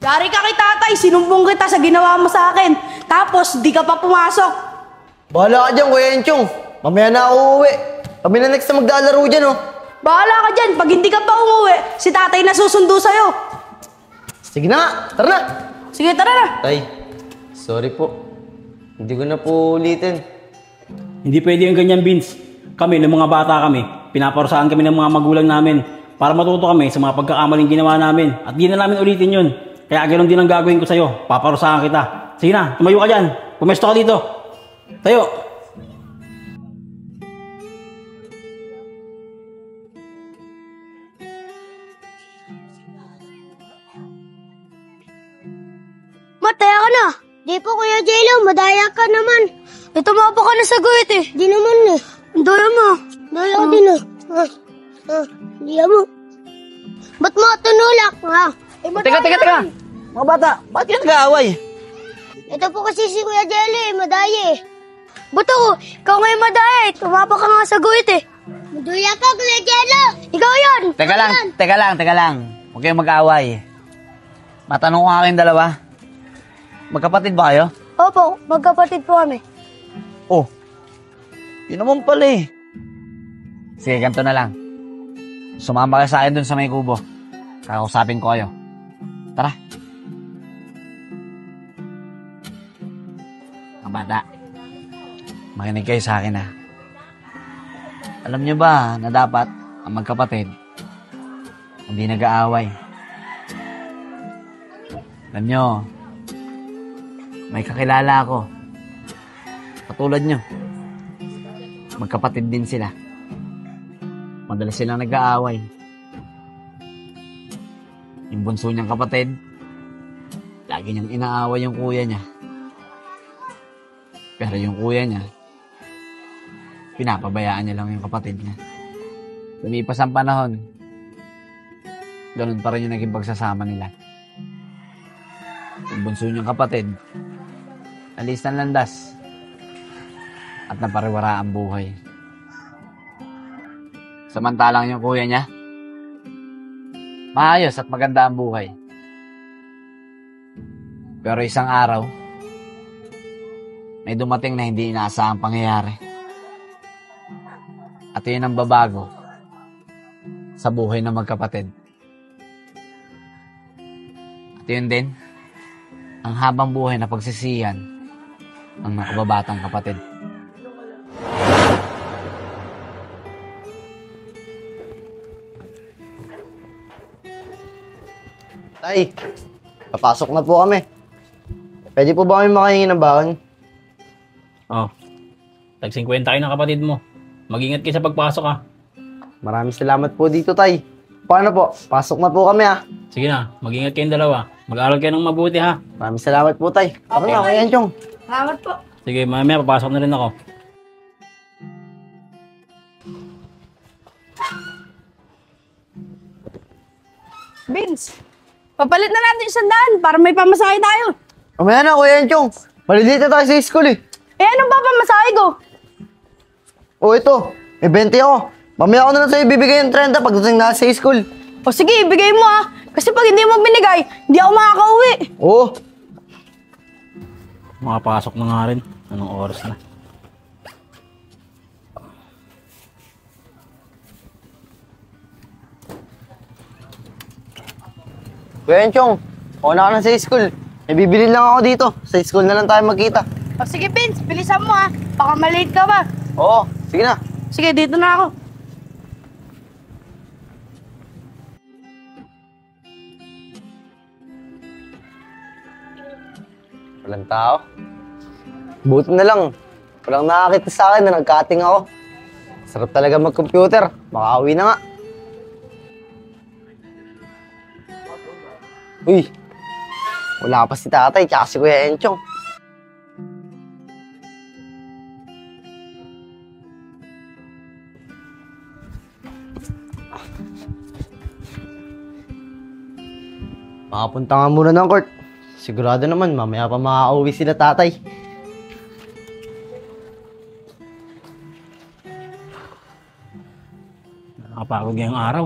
Yari ka kay tatay, sinumbong kita sa ginawa mo sa akin. Tapos, di ka pa pumasok. Bahala ka dyan, Kuya Enchong. Mamaya na ako uuwi. Kami na next na maglalaro dyan, oh. Bahala ka dyan, pag hindi ka pa umuwi, si tatay na susundo sa'yo. Sige na, tara na. Sige, tara na. Tay, sorry po. Hindi ko na po ulitin. Hindi pwede yung ganyan, Vince. Kami, ng mga bata kami, pinaparusahan kami ng mga magulang namin para matuto kami sa mga pagkakamaling ginawa namin. At di na namin ulitin yun. Kaya ganoon din ang gagawin ko sa'yo. Paparusahan kita. Sige na, tumayo ka dyan. Pumesto ka dito. Tayo. Mataya ka na. Di po, Kuya Jello, madaya ka naman. Tumapa ka na sa guhit eh. Di naman eh. Daya mo. Daya ko din eh. Daya mo. Ba't mo tunulak, ha? Teka. Mga bata, ba't kayo nag-aaway? Ito po kasi si Kuya Jello eh, madaya eh. Ba't ako? Ikaw ngayon madaya eh. Tumapa ka nga sa guhit eh. Madaya ka, Kuya Jello. Ikaw yun. Teka lang. Huwag kayong mag-aaway. Matanong ko nga kayong dalawa. Magkapatid ba kayo? Opo, magkapatid po kami. Oh, yun naman pala eh. Sige, ganito na lang. Sumama ka sa akin dun sa may kubo. Kakausapin ko kayo. Tara. Mga bata, makinig kayo sa akin ha. Alam nyo ba na dapat ang magkapatid hindi nag-aaway? Alam nyo, may kakilala ako. Katulad nyo. Magkapatid din sila. Madalas silang nag-aaway. Yung bunso niyang kapatid, lagi niyang inaaway yung kuya niya. Pero yung kuya niya, pinapabayaan niya lang yung kapatid niya. Lumipas ang panahon, ganun pa rin yung naging pagsasama nila. Yung bunso niyang kapatid, alis ng landas at napariwara ang buhay. Samantalang yung kuya niya, maayos at maganda ang buhay. Pero isang araw, may dumating na hindi inaasahang pangyayari. At yun ang babago sa buhay ng magkapatid. At yun din, ang habang buhay na pagsisihan ng nakababatang kapatid. Tay, papasok na po kami. Pwede po ba kami makahingi ng baon? Oh, tag-50 kayo ng kapatid mo. Mag-ingat kayo sa pagpasok ha. Maraming salamat po dito, Tay. Paano po? Pasok na po kami, ha? Sige na, mag-ingat kayong dalawa. Mag-aaral kayo ng mabuti ha. Maraming salamat po, Tay. Ako na, Kuya Enchong. Salamat po. Sige, mamaya papasok na rin ako. Vince, papalit na natin yung 100 para may pamasahe tayo. Mamaya na, Kuya Enchong. Malilita tayo sa school, eh. Eh, anong papamasahe ko? O, ito. May 20 ako. Mamaya ako na lang sa'yo bibigay yung 30 pagdating na sa school. O sige, ibigay mo ha. Kasi pag hindi mo binigay, hindi ako makakauwi. Oo. Makapasok na nga rin. Anong oras na? Kuya Enchong, una ka na sa school. May bibili lang ako dito. Sa school na lang tayo magkita. O sige, Vince, bilisan mo ha. Baka malate ka ba? Oo, sige na. Sige, dito na ako. Walang tao. Buti na lang. Walang nakakita sa akin na nagkating ako. Sarap talaga mag-computer. Makauwi na nga. Uy, wala pa si tatay tsaka si Kuya Enchong. Makapunta nga muna ng court. Sigurado naman, mamaya pa makauwi sila tatay. Nakapagod ngayong araw.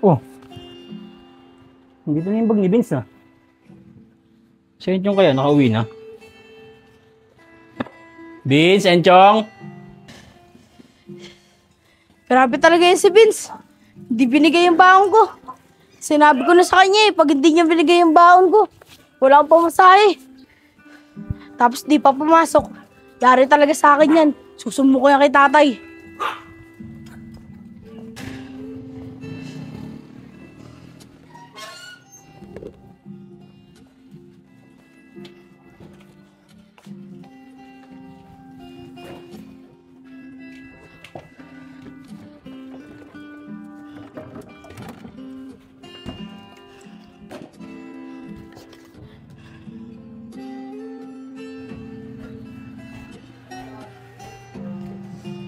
Oh. Dito na yung bag ni Vince na. Si Enchong kaya, nakauwi na. Vince, Enchong! Grabe talaga yun si Vince. Hindi binigay yung baon ko. Sinabi ko na sa kanya pag hindi niya binigay yung baon ko, wala akong pamasahe. Tapos di pa pumasok. Yari talaga sa akin yan. Susumo ko yan kay tatay.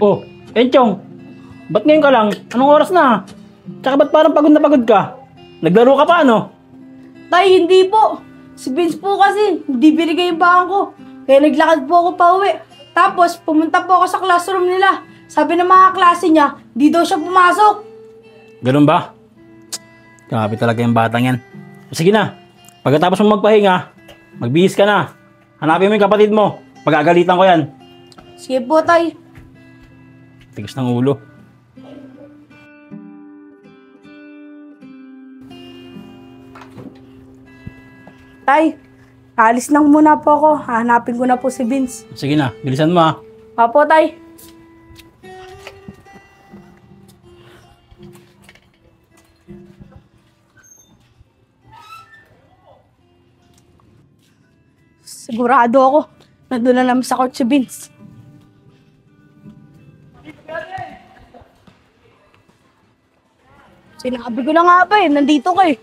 Oh, Enchong! Ba't ngayon ka lang? Anong oras na? Tsaka ba't parang pagod na pagod ka? Naglaro ka pa, ano? Tay, hindi po. Si Vince po kasi, hindi binigay yung baon ko. Kaya naglakad po ako pa uwi. Tapos, pumunta po ako sa classroom nila. Sabi ng mga klase niya, di daw siya pumasok. Ganun ba? Grabe talaga yung batang yan. Sige na, pagkatapos mo magpahinga, magbihis ka na. Hanapin mo yung kapatid mo. Pag-agalitan ko yan. Sige po, tay. Tigas ng ulo. Tay, alis lang muna po ako. Hanapin ko na po si Vince. Sige na, bilisan mo ha. Papo, tay. Sigurado ako. Nandun na naman sa court si Vince. Sinabi ko na nga ba nandito ka eh.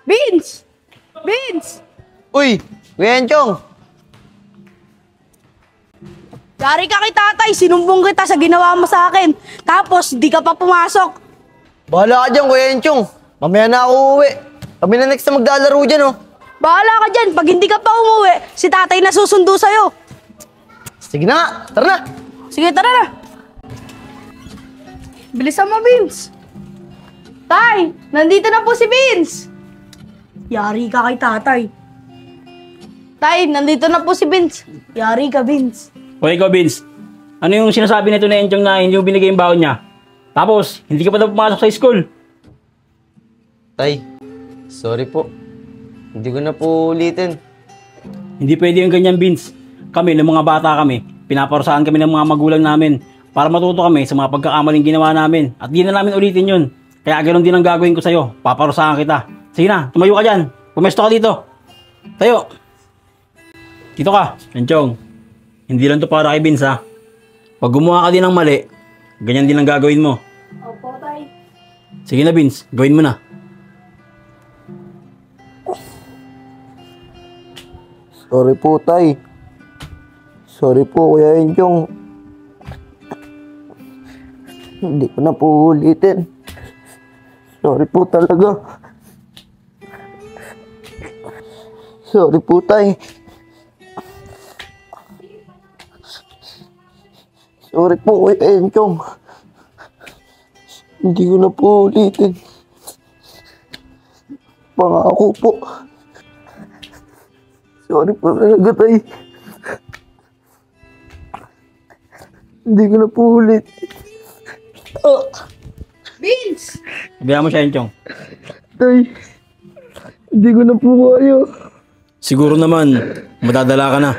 Vince! Vince! Uy! Kuya Enchong! Yari ka kay tatay, sinumbong kita sa ginawa mo sa akin. Tapos, di ka pa pumasok. Bahala ka dyan, Kuya Enchong. Mamaya na ako uuwi. Kami na next na maglalaro dyan, oh. Bahala ka dyan, pag hindi ka pa umuwi, si tatay na susundo sa'yo. Sige na nga, tara na. Sige, tara na. Bilisan mo, Vince. Tay, nandito na po si Vince. Yari ka kay tatay. Tay, nandito na po si Vince. Yari ka, Vince. O ikaw, Vince. Ano yung sinasabi nito na Enchong na hindi mo binigay yung baon niya? Tapos, hindi ka pa daw pumasok sa school. Tay, sorry po. Hindi ko na po ulitin. Hindi pwede yung ganyan, Vince. Kami, ng mga bata kami, pinaparusahan kami ng mga magulang namin para matuto kami sa mga pagkakamaling ginawa namin. At di na namin ulitin yun. Kaya ganoon din ang gagawin ko sa'yo. Paparusahan kita. Sige na, tumayo ka dyan. Pumesto ka dito. Tayo. Dito ka, Enchong. Hindi lang to para kay Vince, ha. Pag gumawa ka din ng mali, ganyan din ang gagawin mo. Opo, tay. Sige na, Vince. Gawin mo na. Sorry po, Tay. Sorry po, Kuya Enchong. Hindi ko na po ulitin. Sorry po talaga. Sorry po, Tay. Sorry po, Kuya Enchong. Hindi ko na po ulitin. Pangako po. Sorry po talaga, Tay. Hindi ko na po ulit. Vince! Sabihan mo siya, Enchong. Tay, hindi ko na po kaya. Siguro naman, madadala ka na.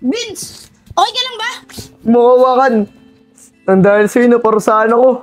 Vince! Okay ka lang ba? Makawakan. Nang dahil sa'yo, naparusahan ako.